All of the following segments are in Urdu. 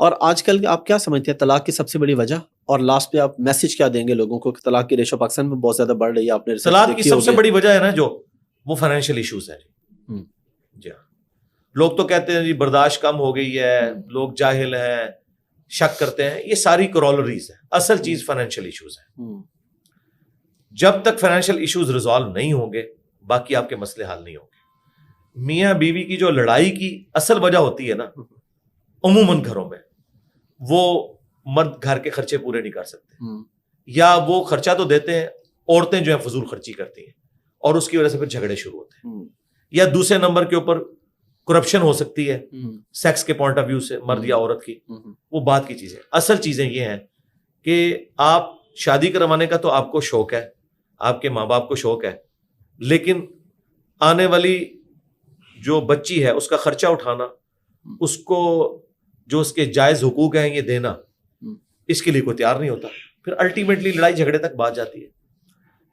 اور آج کل آپ کیا سمجھتے ہیں طلاق کی سب سے بڑی وجہ، اور لاسٹ پہ آپ میسج کیا دیں گے لوگوں کو کہ طلاق کی ریشو پاکستان میں بہت زیادہ بڑھ رہی ہے؟ آپ نے طلاق کی سب سے بڑی وجہ ہے نا جو وہ فائنینشیل ایشوز ہیں جی ہاں. لوگ تو کہتے ہیں جی برداشت کم ہو گئی ہے، لوگ جاہل ہیں، شک کرتے ہیں، یہ ساری کرولریز ہیں. اصل چیز فائنینشیل ایشوز ہیں. جب تک فائنینشیل ایشوز ریزالو نہیں ہوں گے باقی آپ کے مسئلے حل نہیں ہوں گے. میاں بیوی کی جو لڑائی کی اصل وجہ ہوتی ہے نا عموماً گھروں میں، وہ مرد گھر کے خرچے پورے نہیں کر سکتے، یا وہ خرچہ تو دیتے ہیں، عورتیں جو ہیں فضول خرچی کرتی ہیں اور اس کی وجہ سے پھر جھگڑے شروع ہوتے ہیں. یا دوسرے نمبر کے اوپر کرپشن ہو سکتی ہے سیکس کے پوائنٹ آف ویو سے، مرد یا عورت کی، وہ بات کی چیزیں. اصل چیزیں یہ ہیں کہ آپ شادی کروانے کا تو آپ کو شوق ہے، آپ کے ماں باپ کو شوق ہے، لیکن آنے والی جو بچی ہے اس کا خرچہ اٹھانا، اس کو جو اس کے جائز حقوق ہیں یہ دینا، اس کے لیے کوئی تیار نہیں ہوتا. پھر الٹیمیٹلی لڑائی جھگڑے تک بات جاتی ہے.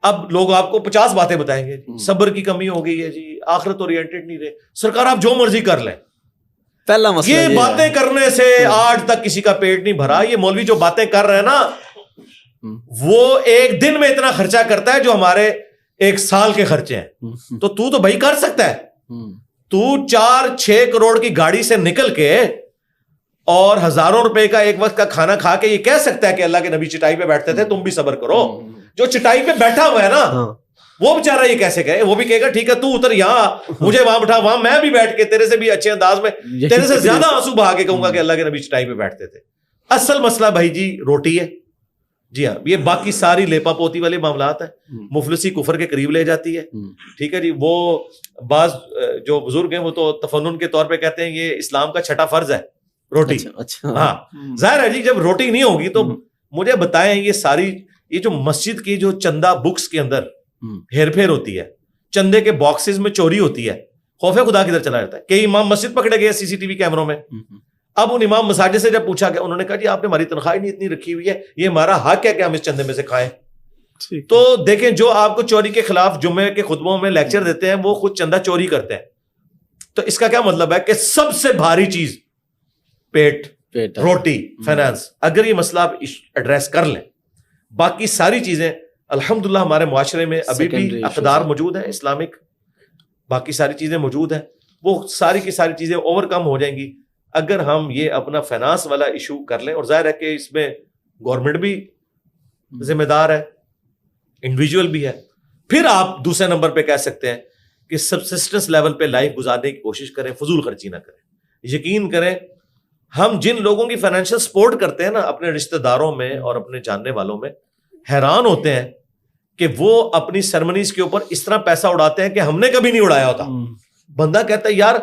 اب لوگ آپ کو 50 باتیں بتائیں گے، صبر کی کمی ہو گئی ہے جی، آخرت اورینٹڈ نہیں رہے. سرکار آپ جو مرضی کر لیں، پہلا مسئلہ یہ باتیں کرنے سے آج تک کسی کا پیٹ نہیں بھرا. یہ مولوی جو باتیں کر رہے ہیں نا، وہ ایک دن میں اتنا خرچہ کرتا ہے جو ہمارے 1 سال کے خرچے ہیں. تو بھائی کر سکتا ہے. تو 4-6 کروڑ کی گاڑی سے نکل کے اور ہزاروں روپے کا ایک وقت کا کھانا کھا کے یہ کہہ سکتا ہے کہ اللہ کے نبی چٹائی پہ بیٹھتے تھے، تم بھی صبر کرو. جو چٹائی پہ بیٹھا ہوا ہے نا وہ بیچارہ یہ کیسے کہے؟ وہ بھی کہے گا ٹھیک ہے تو اتر یہاں، مجھے وہاں بٹھا، وہاں میں بھی بیٹھ کے تیرے سے بھی اچھے انداز میں، تیرے سے زیادہ آنسو بہا کے کہوں گا کہ اللہ کے نبی چٹائی پہ بیٹھتے تھے. اصل مسئلہ بھائی جی روٹی ہے. جی ہاں، یہ باقی ساری لیپا پوتی والے معاملات ہیں. مفلسی کفر کے قریب لے جاتی ہے. ٹھیک ہے جی. وہ بعض جو بزرگ ہیں وہ تو تفنن کے طور پہ کہتے ہیں یہ اسلام کا 6واں فرض ہے روٹی. ہاں ظاہر ہے جی، جب روٹی نہیں ہوگی تو مجھے بتائیں یہ جو مسجد کی جو چندہ بکس کے اندر ہیر پھیر ہوتی ہے، چندے کے باکسز میں چوری ہوتی ہے، خوف خدا کدھر چلا جاتا ہے. کئی امام مسجد پکڑے گئے CCTV کیمروں میں. اب ان امام مساجد سے جب پوچھا گیا، انہوں نے کہا جی آپ نے ہماری تنخواہ نہیں اتنی رکھی ہوئی ہے، یہ ہمارا حق ہے کہ ہم اس چندے میں سے کھائیں. تو دیکھیں جو آپ کو چوری کے خلاف جمعے کے خطبوں میں لیکچر دیتے ہیں وہ خود چندہ چوری کرتے ہیں. تو اس کا کیا مطلب ہے کہ سب سے بھاری چیز پیٹ، روٹی، فائنانس. اگر یہ مسئلہ آپ ایڈریس کر لیں، باقی ساری چیزیں الحمدللہ ہمارے معاشرے میں ابھی بھی اقدار موجود ہیں اسلامک، باقی ساری چیزیں موجود ہیں، وہ ساری کی ساری چیزیں اوور کم ہو جائیں گی اگر ہم یہ اپنا فائنانس والا ایشو کر لیں. اور ظاہر ہے کہ اس میں گورنمنٹ بھی ذمہ دار ہے، انڈیویجول بھی ہے. پھر آپ دوسرے نمبر پہ کہہ سکتے ہیں کہ سبسسٹنس لیول پہ لائف گزارنے کی کوشش کریں، فضول خرچی نہ کریں. یقین کریں ہم جن لوگوں کی فائنینشیل سپورٹ کرتے ہیں نا اپنے رشتہ داروں میں اور اپنے جاننے والوں میں، حیران ہوتے ہیں کہ وہ اپنی سرمنیز کے اوپر اس طرح پیسہ اڑاتے ہیں کہ ہم نے کبھی نہیں اڑایا ہوتا. بندہ کہتا ہے یار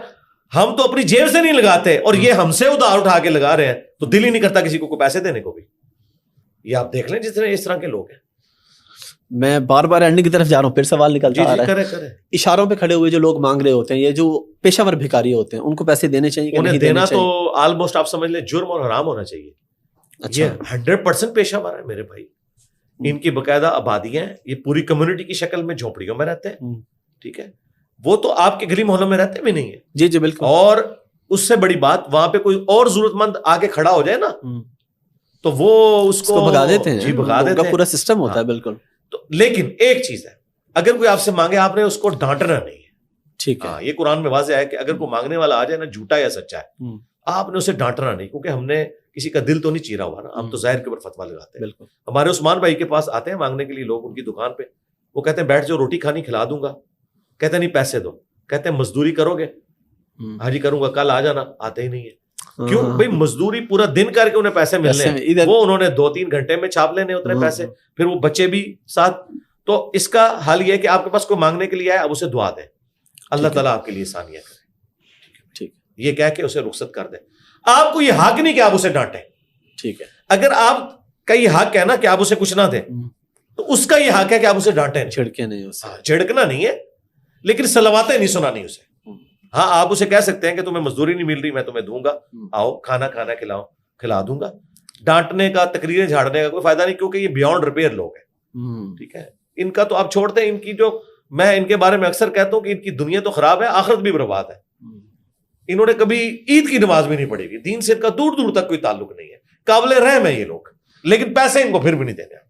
ہم تو اپنی جیب سے نہیں لگاتے اور یہ ہم سے ادھار اٹھا کے لگا رہے ہیں، تو دل ہی نہیں کرتا کسی کو پیسے دینے کو بھی. یہ آپ دیکھ لیں جتنے اس طرح کے لوگ ہیں. میں بار بار اینڈنگ کی طرف جا رہا ہوں، پھر سوال نکلتا آ رہا ہے. کریں. اشاروں پہ کھڑے ہوئے جو لوگ مانگ رہے ہوتے ہیں، یہ جو پیشہ ور بھکاری ہوتے ہیں، ان کو پیسے دینے چاہیے کہ انہیں نہیں دینا دینے تو آلموسٹ آپ سمجھ لیں جرم اور حرام ہونا چاہیے. یہ 100% پیشہ ور ہے میرے بھائی. ان کی باقاعدہ آبادیاں ہیں، یہ پوری کمیونٹی کی شکل میں جھونپڑیوں میں رہتے ہیں. ٹھیک ہے، وہ تو آپ کے گلی محلوں میں رہتے بھی نہیں ہے. جی جی بالکل. اور اس سے بڑی بات وہاں پہ کوئی اور ضرورت مند آگے کھڑا ہو جائے نا تو وہ اس کو بھگا دیتے ہیں. جی بھگا دیتے ہیں. پورا سسٹم ہوتا ہے. بالکل. تو لیکن ایک چیز ہے، اگر کوئی آپ سے مانگے آپ نے اس کو ڈانٹنا نہیں ہے. ٹھیک ہے. یہ قرآن میں واضح ہے کہ اگر کوئی مانگنے والا آ جائے نا جھوٹا یا سچا ہے، آپ نے اسے ڈانٹنا نہیں، کیونکہ ہم نے کسی کا دل تو نہیں چیرا ہوا نا، ہم تو ظاہر کے اوپر فتوا لگاتے ہیں. بالکل. ہمارے عثمان بھائی کے پاس آتے ہیں مانگنے کے لیے لوگ، ان کی دکان پہ، وہ کہتے ہیں بیٹھ جو روٹی کھانی کھلا دوں گا. کہتے ہیں نہیں پیسے دو. کہتے ہیں مزدوری کرو گے؟ ہاں جی کروں گا، کل آ جانا. آتے ہی نہیں ہے. کیوں بھائی؟ مزدوری پورا دن کر کے انہیں پیسے ملنے ہیں، وہ انہوں نے 2-3 گھنٹے میں چھاپ لینے اتنے پیسے، پھر وہ بچے بھی ساتھ. تو اس کا حل یہ ہے کہ آپ کے پاس کوئی مانگنے کے لیے آئے اب اسے دعا دیں، اللہ تعالیٰ آپ کے لیے آسانیاں کرے. ٹھیک ہے، یہ کہہ کے اسے رخصت کر دیں. آپ کو یہ حق نہیں کہ آپ اسے ڈانٹیں. ٹھیک ہے. اگر آپ کا یہ حق ہے نا کہ آپ اسے کچھ نہ دیں، تو اس کا یہ حق ہے کہ آپ اسے ڈانٹیں. چھڑکے نہیں اسے. چھڑکنا نہیں ہے، لیکن صلواتیں نہیں سنانی اسے. ہاں آپ اسے کہہ سکتے ہیں کہ تمہیں مزدوری نہیں مل رہی، میں تمہیں دوں گا، آؤ کھانا کھلا دوں گا. ڈانٹنے کا، تقریریں جھاڑنے کا کوئی فائدہ نہیں، کیونکہ یہ بیونڈ ریپیئر لوگ ہیں. ٹھیک ہے، ان کا تو آپ چھوڑتے ہیں. ان کی جو میں ان کے بارے میں اکثر کہتا ہوں کہ ان کی دنیا تو خراب ہے، آخرت بھی برباد ہے. انہوں نے کبھی عید کی نماز بھی نہیں پڑھی ہوئی, دین سے ان کا دور دور تک کوئی تعلق نہیں ہے, قابل رحم ہے یہ لوگ, لیکن پیسے ان کو پھر بھی نہیں دینے.